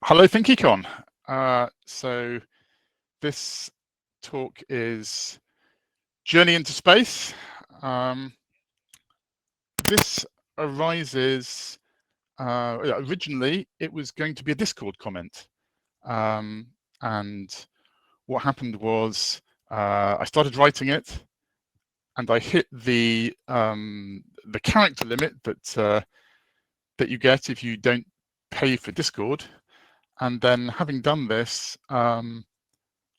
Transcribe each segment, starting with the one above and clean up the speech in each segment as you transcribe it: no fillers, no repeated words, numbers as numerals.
Hello, ThinkyCon. So this talk is Journey into Space. This arises, originally it was going to be a Discord comment. And what happened was I started writing it and I hit the character limit that you get if you don't pay for Discord. And then having done this, I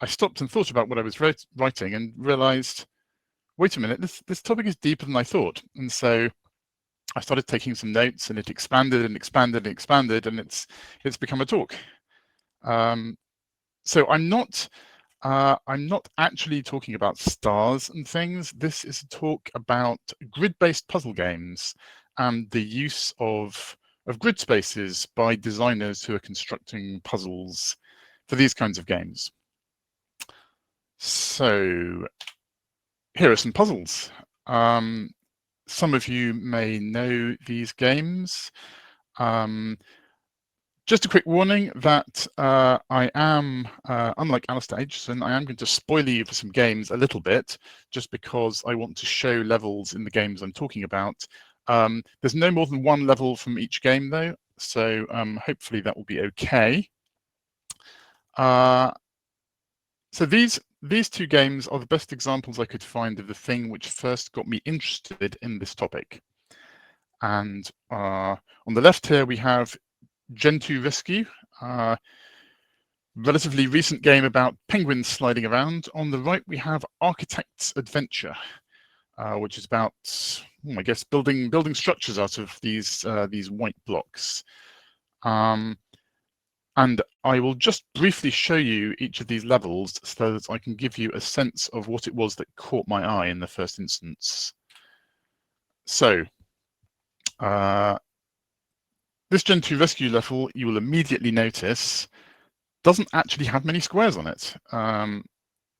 stopped and thought about what I was writing and realized, wait a minute, this topic is deeper than I thought. And so I started taking some notes and it expanded and expanded and expanded, and it's become a talk. So I'm not actually talking about stars and things. This is a talk about grid-based puzzle games and the use of grid spaces by designers who are constructing puzzles for these kinds of games. So here are some puzzles. Some of you may know these games. Just a quick warning that I am, unlike Alistair Aitchison, I am going to spoil you for some games a little bit, just because I want to show levels in the games I'm talking about. There's no more than one level from each game, though, so hopefully that will be okay. So these two games are the best examples I could find of the thing which first got me interested in this topic. And on the left here we have Gentoo Rescue, relatively recent game about penguins sliding around. On the right we have Architect's Adventure, which is about, I guess, building structures out of these white blocks. And I will just briefly show you each of these levels so that I can give you a sense of what it was that caught my eye in the first instance. So this Gentoo Rescue level, you will immediately notice, doesn't actually have many squares on it.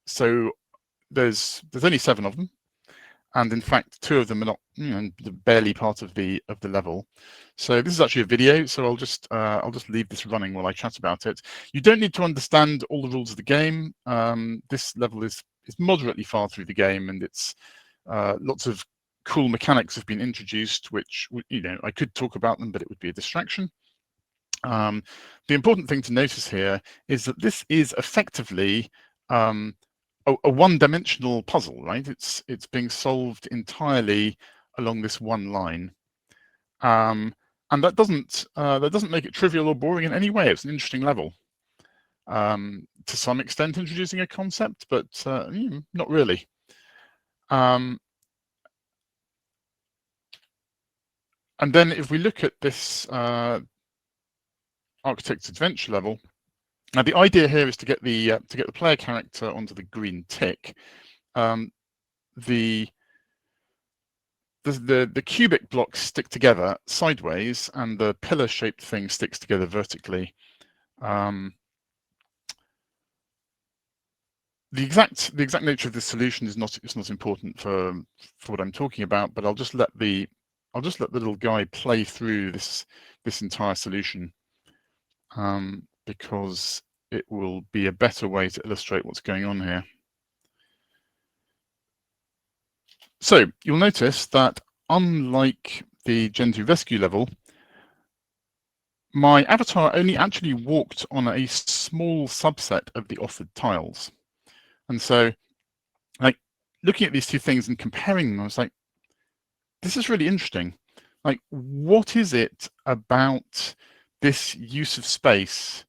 So there's only 7 of them. And in fact, 2 of them are not, barely part of the level. So this is actually a video, so I'll just leave this running while I chat about it. You don't need to understand all the rules of the game. This level is moderately far through the game, and it's lots of cool mechanics have been introduced, which I could talk about them, but it would be a distraction. The important thing to notice here is that this is effectively a one-dimensional puzzle, right? It's being solved entirely along this one line, and that doesn't make it trivial or boring in any way. It's an interesting level, to some extent, introducing a concept, but not really. And then if we look at this Architect's Adventure level. Now, the idea here is to get the player character onto the green tick. The cubic blocks stick together sideways, and the pillar-shaped thing sticks together vertically. The exact nature of this solution is not important for what I'm talking about, but I'll just let the little guy play through this entire solution, because it will be a better way to illustrate what's going on here. So you'll notice that unlike the Gentoo Rescue level, my avatar only actually walked on a small subset of the offered tiles. And so, like, looking at these two things and comparing them, I was like, this is really interesting. Like, what is it about this use of space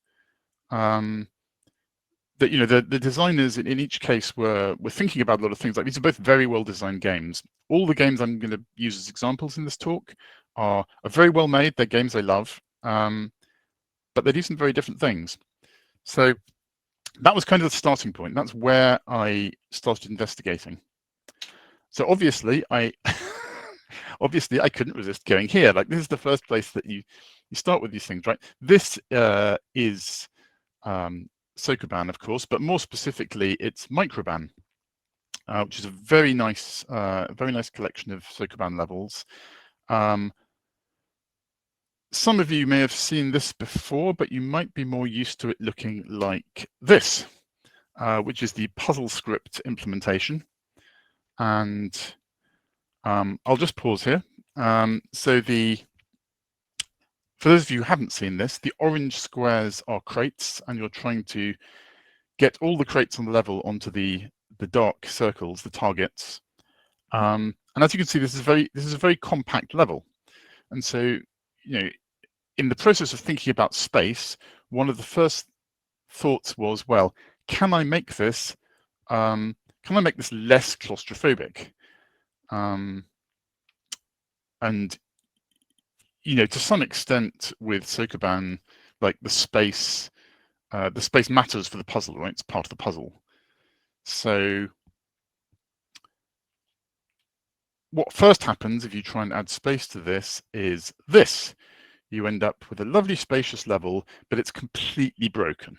that the designers in each case were thinking about a lot of things. Like, these are both very well designed games. All the games I'm going to use as examples in this talk are very well made. They're games I love, but they do some very different things. So that was kind of the starting point. That's where I started investigating. So obviously I couldn't resist going here. Like, this is the first place that you start with these things, right? This is Sokoban, of course, but more specifically, it's Microban, which is a very nice collection of Sokoban levels. some of you may have seen this before, but you might be more used to it looking like this, which is the puzzle script implementation. And I'll just pause here. So for those of you who haven't seen this, the orange squares are crates, and you're trying to get all the crates on the level onto the dark circles, the targets. And as you can see, this is a very compact level. And so, in the process of thinking about space, one of the first thoughts was, well, can I make this less claustrophobic? And to some extent with Sokoban, like the space matters for the puzzle, right? It's part of the puzzle. So what first happens if you try and add space to this is this. You end up with a lovely spacious level, but it's completely broken.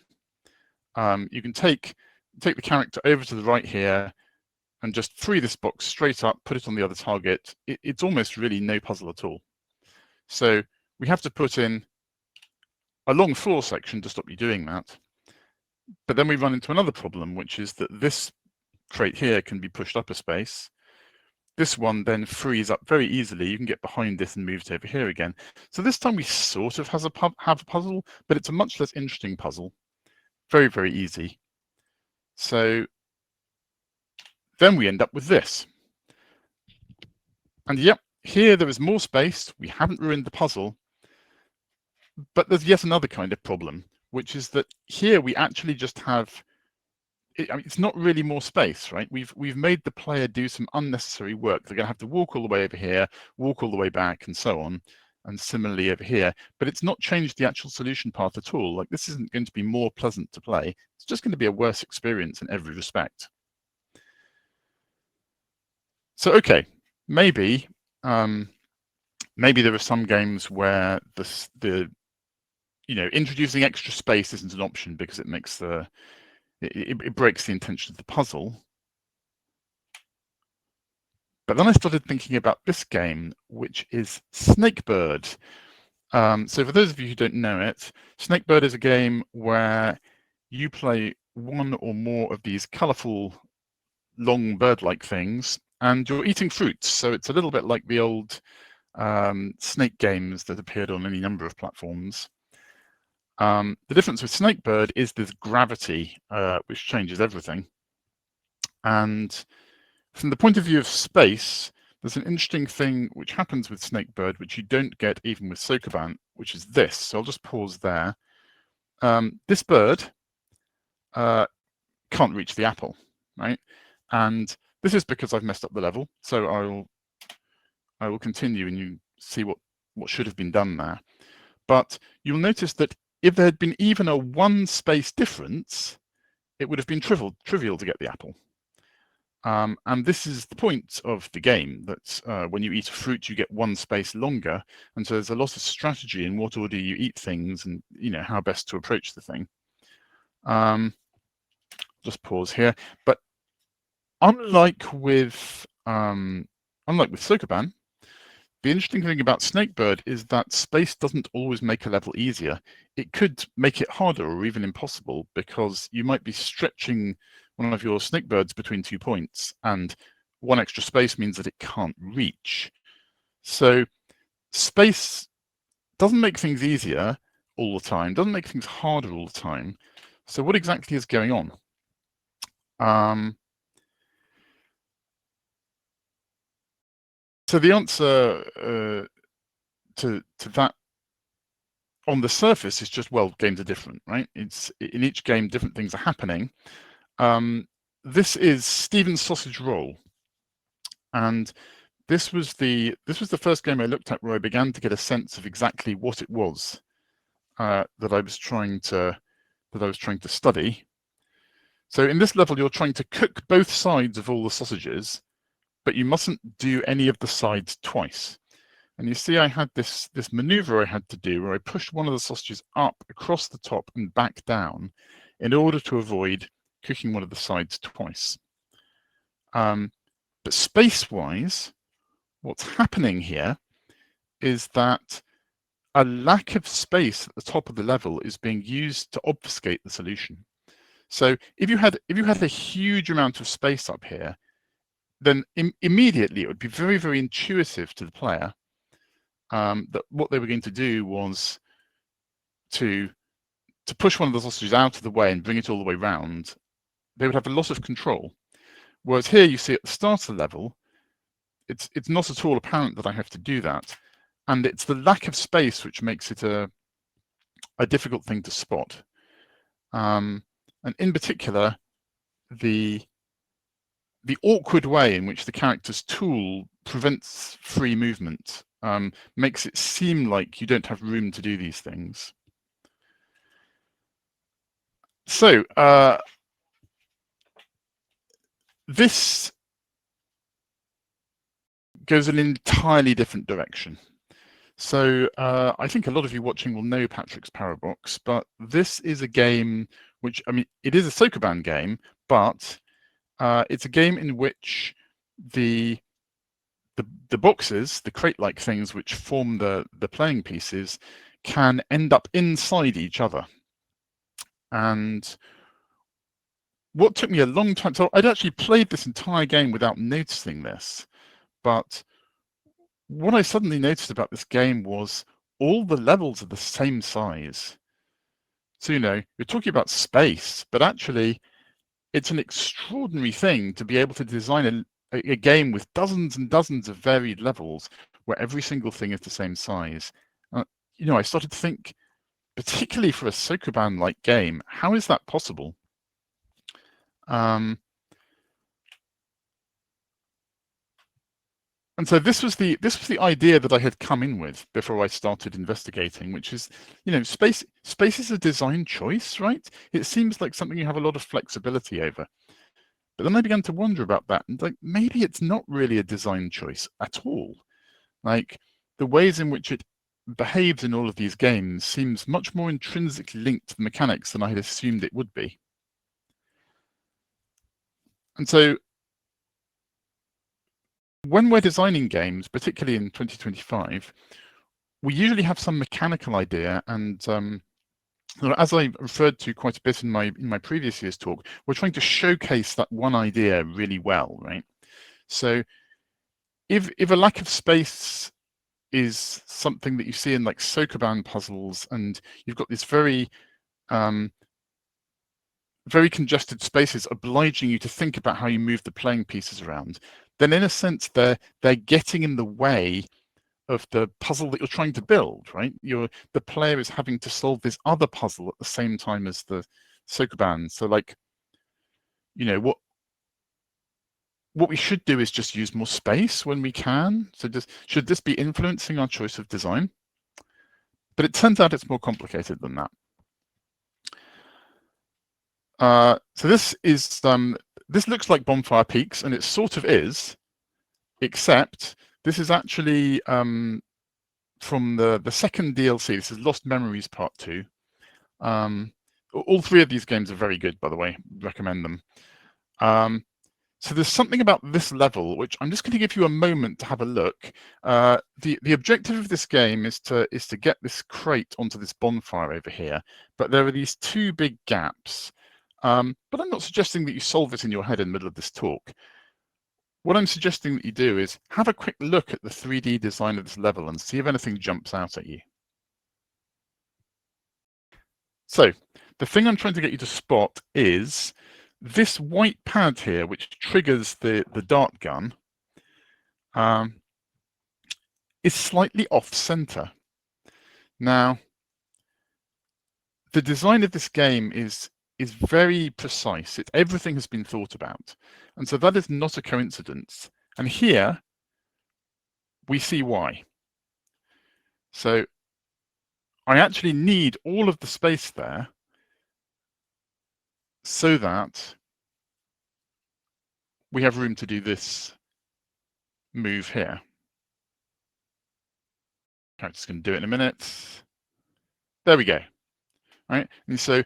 You can take the character over to the right here and just free this box straight up, put it on the other target. It's almost really no puzzle at all. So we have to put in a long floor section to stop you doing that. But then we run into another problem, which is that this crate here can be pushed up a space. This one then frees up very easily. You can get behind this and move it over here again. So this time we sort of have a puzzle, but it's a much less interesting puzzle. Very, very easy. So then we end up with this. And yep, here there is more space. We haven't ruined the puzzle. But there's yet another kind of problem, which is that here we actually just have, it's not really more space, right? We've made the player do some unnecessary work. They're going to have to walk all the way over here, walk all the way back, and so on, and similarly over here. But it's not changed the actual solution path at all. Like, this isn't going to be more pleasant to play. It's just going to be a worse experience in every respect. So, okay, maybe there are some games where introducing extra space isn't an option because it makes it breaks the intention of the puzzle. But then I started thinking about this game, which is Snakebird. So for those of you who don't know it, Snakebird is a game where you play one or more of these colourful, long bird-like things, and you're eating fruits. So it's a little bit like the old snake games that appeared on any number of platforms. The difference with Snakebird is this gravity, which changes everything. And from the point of view of space, there's an interesting thing which happens with Snakebird, which you don't get even with Sokoban, which is this. So I'll just pause there. This bird can't reach the apple, right? And this is because I've messed up the level. So I will continue, and you see what should have been done there. But you'll notice that if there had been even a one space difference, it would have been trivial to get the apple. And this is the point of the game, that when you eat a fruit, you get one space longer. And so there's a lot of strategy in what order you eat things and how best to approach the thing. Just pause here. But unlike with Sokoban, the interesting thing about Snakebird is that space doesn't always make a level easier. It could make it harder or even impossible, because you might be stretching one of your Snakebirds between 2 points, and one extra space means that it can't reach. So space doesn't make things easier all the time, doesn't make things harder all the time. So what exactly is going on? So the answer to that on the surface is just, well, games are different, right? It's in each game, different things are happening. This is Stephen's Sausage Roll, and this was the first game I looked at where I began to get a sense of exactly what it was that I was trying to study. So in this level, you're trying to cook both sides of all the sausages, but you mustn't do any of the sides twice. And you see I had this maneuver I had to do where I pushed one of the sausages up across the top and back down in order to avoid cooking one of the sides twice. But space-wise, what's happening here is that a lack of space at the top of the level is being used to obfuscate the solution. So if you had a huge amount of space up here, then immediately it would be very, very intuitive to the player that what they were going to do was to push one of the sausages out of the way and bring it all the way round. They would have a lot of control. Whereas here you see at the start of the level, it's not at all apparent that I have to do that. And it's the lack of space which makes it a difficult thing to spot. And in particular, the awkward way in which the character's tool prevents free movement makes it seem like you don't have room to do these things. So this goes in an entirely different direction. So I think a lot of you watching will know Patrick's Paradox, but this is a game which, I mean, it is a Sokoban game, but it's a game in which the boxes, the crate-like things which form the playing pieces, can end up inside each other. And what took me a long time, so I'd actually played this entire game without noticing this, but what I suddenly noticed about this game was all the levels are the same size. So, you know, you're talking about space, but actually it's an extraordinary thing to be able to design a game with dozens and dozens of varied levels where every single thing is the same size. You know, I started to think, particularly for a Sokoban-like game, how is that possible? And so this was the idea that I had come in with before I started investigating, which is, you know, space is a design choice, right? It seems like something you have a lot of flexibility over. But then I began to wonder about that, and like maybe it's not really a design choice at all. Like the ways in which it behaves in all of these games seems much more intrinsically linked to the mechanics than I had assumed it would be. And so when we're designing games, particularly in 2025, we usually have some mechanical idea, and as I referred to quite a bit in my previous year's talk, we're trying to showcase that one idea really well, right? So if a lack of space is something that you see in like Sokoban puzzles, and you've got this very very congested spaces obliging you to think about how you move the playing pieces around, then in a sense they're getting in the way of the puzzle that you're trying to build, right? The player is having to solve this other puzzle at the same time as the Sokoban. So like, you know, what we should do is just use more space when we can. So should this be influencing our choice of design? But it turns out it's more complicated than that. So this is this looks like Bonfire Peaks, and it sort of is, except this is actually from the second DLC. This is Lost Memories Part 2. All three of these games are very good, by the way. Recommend them. So there's something about this level which I'm just going to give you a moment to have a look. The objective of this game is to get this crate onto this bonfire over here, but there are these two big gaps. But I'm not suggesting that you solve it in your head in the middle of this talk. What I'm suggesting that you do is have a quick look at the 3D design of this level and see if anything jumps out at you. So the thing I'm trying to get you to spot is this white pad here, which triggers the dart gun, is slightly off-center. Now, the design of this game is very precise. Everything has been thought about. And so that is not a coincidence. And here we see why. So I actually need all of the space there so that we have room to do this move here. I'm just going to do it in a minute. There we go. Right? And so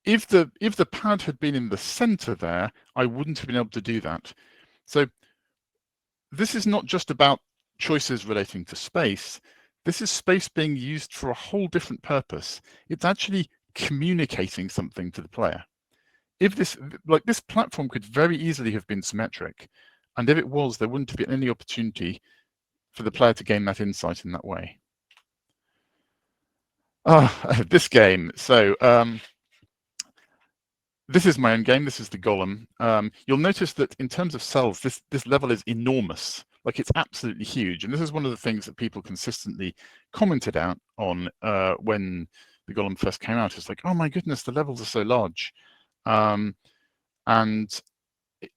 if the pad had been in the center there, I wouldn't have been able to do that. So this is not just about choices relating to space. this is space being used for a whole different purpose. It's actually communicating something to the player. If this platform could very easily have been symmetric, and if it was, there wouldn't have been any opportunity for the player to gain that insight in that way. This game. So this is my own game. This is the Golem. You'll notice that in terms of cells, this level is enormous. Like, it's absolutely huge. And this is one of the things that people consistently commented out on when the Golem first came out. It's like, oh my goodness, the levels are so large. And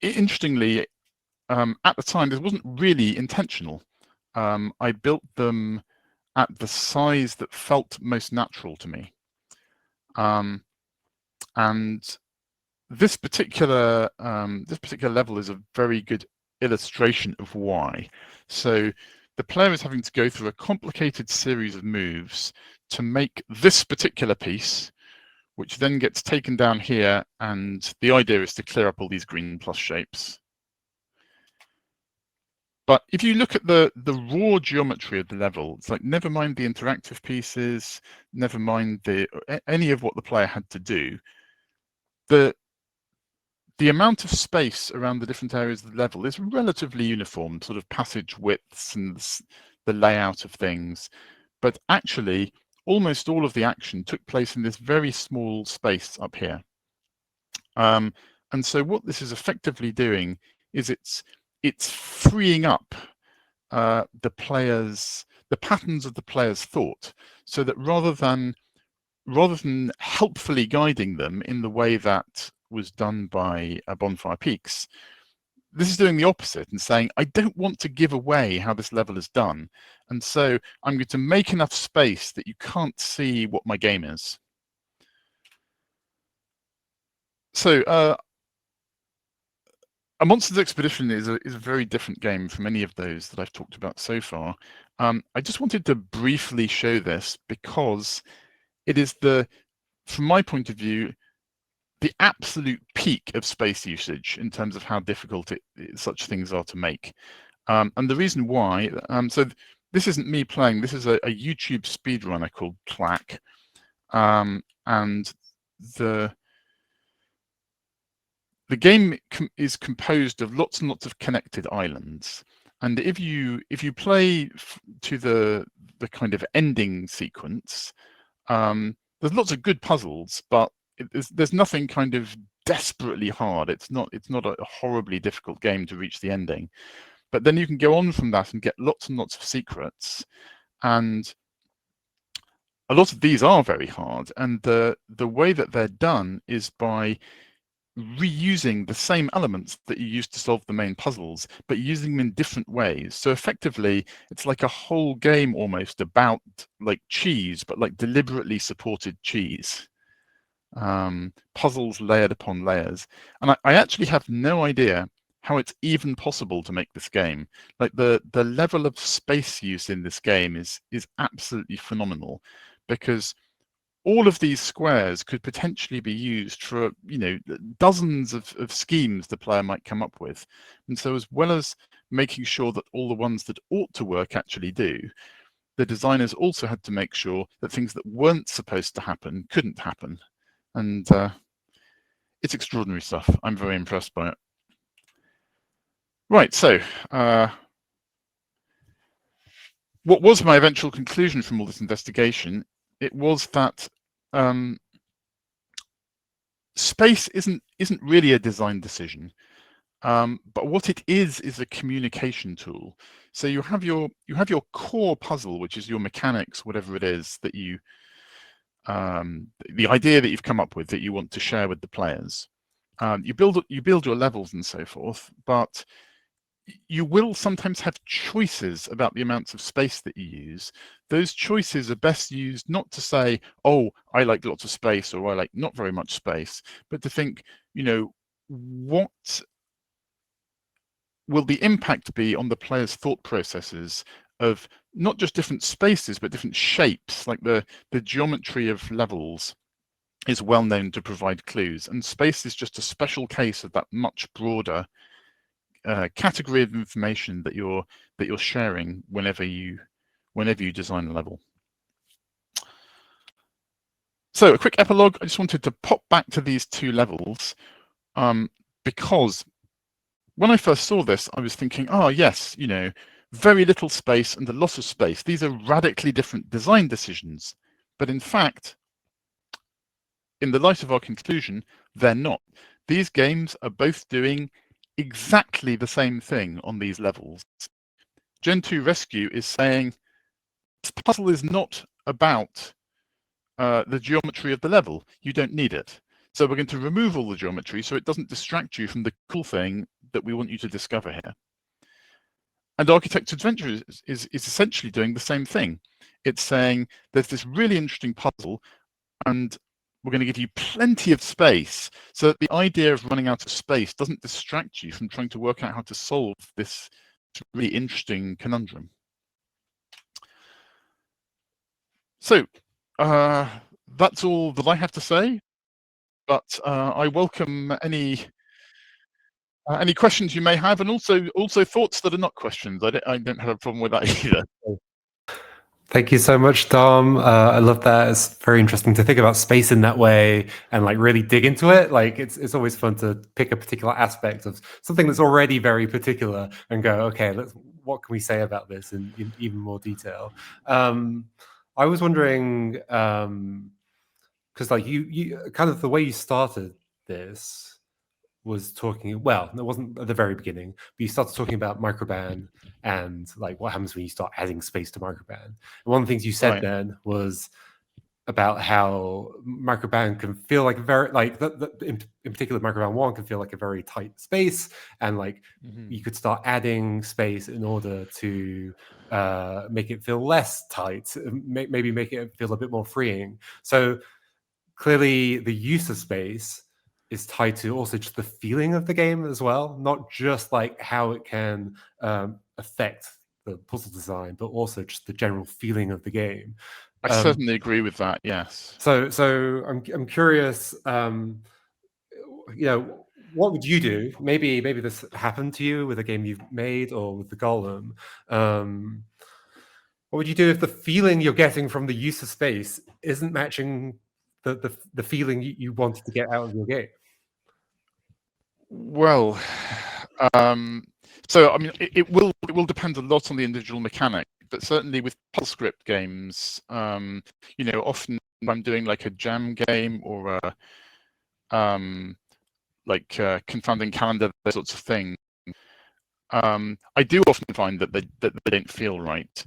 interestingly, at the time, this wasn't really intentional. I built them at the size that felt most natural to me. And this particular level is a very good illustration of why. So the player is having to go through a complicated series of moves to make this particular piece, which then gets taken down here, and the idea is to clear up all these green plus shapes. But if you look at the raw geometry of the level, it's like, never mind the interactive pieces, never mind any of what the player had to do. The amount of space around the different areas of the level is relatively uniform, sort of passage widths and the layout of things. But actually, almost all of the action took place in this very small space up here. And so what this is effectively doing is it's freeing up the patterns of the player's thought, so that rather than helpfully guiding them in the way that was done by Bonfire Peaks, this is doing the opposite and saying, I don't want to give away how this level is done, and so I'm going to make enough space that you can't see what my game is. So A Monster's Expedition is a very different game from any of those that I've talked about so far. I just wanted to briefly show this because it is from my point of view, the absolute peak of space usage in terms of how difficult such things are to make. And the reason why, so this isn't me playing, this is a YouTube speedrunner called Clack. And the game is composed of lots and lots of connected islands. And if you play to the kind of ending sequence, there's lots of good puzzles, but there's nothing kind of desperately hard. It's not a horribly difficult game to reach the ending. But then you can go on from that and get lots and lots of secrets. And a lot of these are very hard. And the way that they're done is by reusing the same elements that you used to solve the main puzzles, but using them in different ways. So effectively, it's like a whole game almost about like cheese, but like deliberately supported cheese. Puzzles layered upon layers. And I actually have no idea how it's even possible to make this game. Like the level of space use in this game is absolutely phenomenal, because all of these squares could potentially be used for, dozens of schemes the player might come up with. And so, as well as making sure that all the ones that ought to work actually do, the designers also had to make sure that things that weren't supposed to happen couldn't happen. And it's extraordinary stuff. I'm very impressed by it. Right, so what was my eventual conclusion from all this investigation? It was that space isn't really a design decision, but what it is a communication tool. So you have your core puzzle, which is your mechanics, whatever it is that you the idea that you've come up with that you want to share with the players. You build your levels and so forth, but you will sometimes have choices about the amounts of space that you use. Those choices are best used not to say, oh, I like lots of space, or I like not very much space, but to think, what will the impact be on the player's thought processes of not just different spaces, but different shapes. Like the geometry of levels is well known to provide clues, and space is just a special case of that much broader category of information that you're sharing whenever you whenever you design a level. So a quick epilogue. I just wanted to pop back to these two levels because when I first saw this, I was thinking, oh yes, very little space and a lot of space. These are radically different design decisions. But in fact, in the light of our conclusion, they're not. These games are both doing exactly the same thing on these levels. Gen 2 Rescue is saying this puzzle is not about the geometry of the level. You don't need it. So we're going to remove all the geometry so it doesn't distract you from the cool thing that we want you to discover here. And Architect's Adventure is essentially doing the same thing. It's saying there's this really interesting puzzle and we're going to give you plenty of space so that the idea of running out of space doesn't distract you from trying to work out how to solve this really interesting conundrum. So that's all that I have to say, but I welcome any questions you may have, and also thoughts that are not questions. I don't have a problem with that either. Thank you so much, Dom. I love that. It's very interesting to think about space in that way and like really dig into it. Like it's always fun to pick a particular aspect of something that's already very particular and go, okay, what can we say about this in even more detail? I was wondering, because like you kind of the way you started this was talking, well, it wasn't at the very beginning, but you started talking about microban and like what happens when you start adding space to microban. And one of the things you said then was about how microban can feel like very, like in particular microban 1 can feel like a very tight space, and like you could start adding space in order to make it feel less tight, maybe make it feel a bit more freeing. So clearly the use of space is tied to also just the feeling of the game as well, not just like how it can affect the puzzle design, but also just the general feeling of the game. I certainly agree with that. Yes. So I'm curious. What would you do? Maybe this happened to you with a game you've made or with the Golem. What would you do if the feeling you're getting from the use of space isn't matching the feeling you wanted to get out of your game? Well, so I mean, it will depend a lot on the individual mechanic, but certainly with puzzle script games, often when I'm doing like a jam game or a confounding calendar, those sorts of things, I do often find that they don't feel right,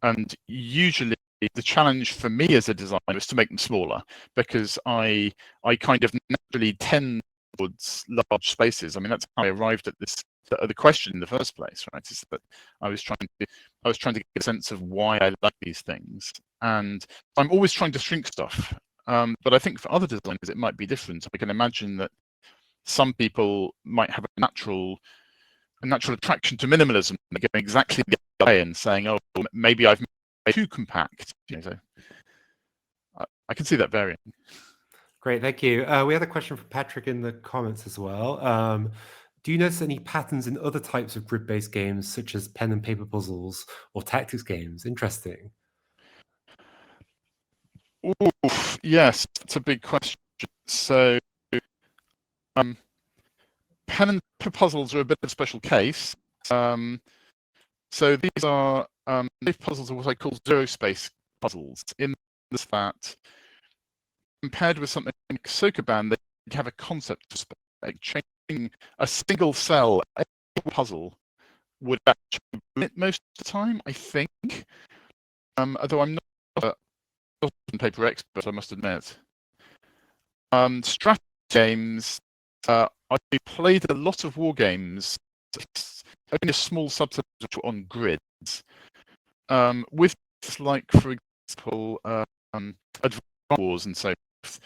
and usually the challenge for me as a designer is to make them smaller, because I kind of naturally tend towards large spaces. I mean, that's how I arrived at the question in the first place, right? Is that I was trying to get a sense of why I like these things, and I'm always trying to shrink stuff. But I think for other designers it might be different. I can imagine that some people might have a natural attraction to minimalism. They're going exactly the other way and saying, "Oh, maybe I've made too compact." So I can see that varying. Great, thank you. We had a question from Patrick in the comments as well. Do you notice any patterns in other types of grid-based games, such as pen and paper puzzles or tactics games? Interesting. Oof, yes, that's a big question. So, pen and paper puzzles are a bit of a special case. So these are puzzles are what I call zero space puzzles, in this that compared with something like Sokoban, they have a concept of space. Like changing a single cell puzzle would actually limit most of the time, I think. Although I'm not a paper expert, I must admit. Strategy games, I played a lot of war games, only a small subset which were on grids. With like, for example, Advanced Wars and so forth.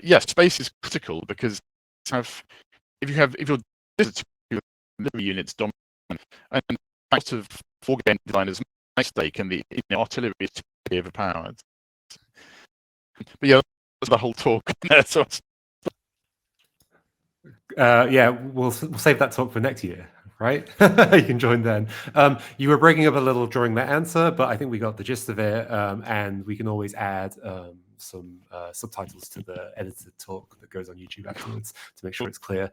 Yes, space is critical because if your units dominant, and a lot of war game designers make a mistake, and the artillery is totally overpowered. But yeah, that's the whole talk. Yeah, we'll save that talk for next year. right? You can join then. You were breaking up a little during the answer, but I think we got the gist of it. And we can always add some subtitles to the edited talk that goes on YouTube afterwards to make sure it's clear.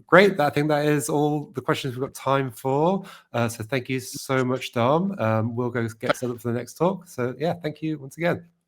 Great. I think that is all the questions we've got time for. So thank you so much, Dom. We'll go get set up for the next talk. So yeah, thank you once again.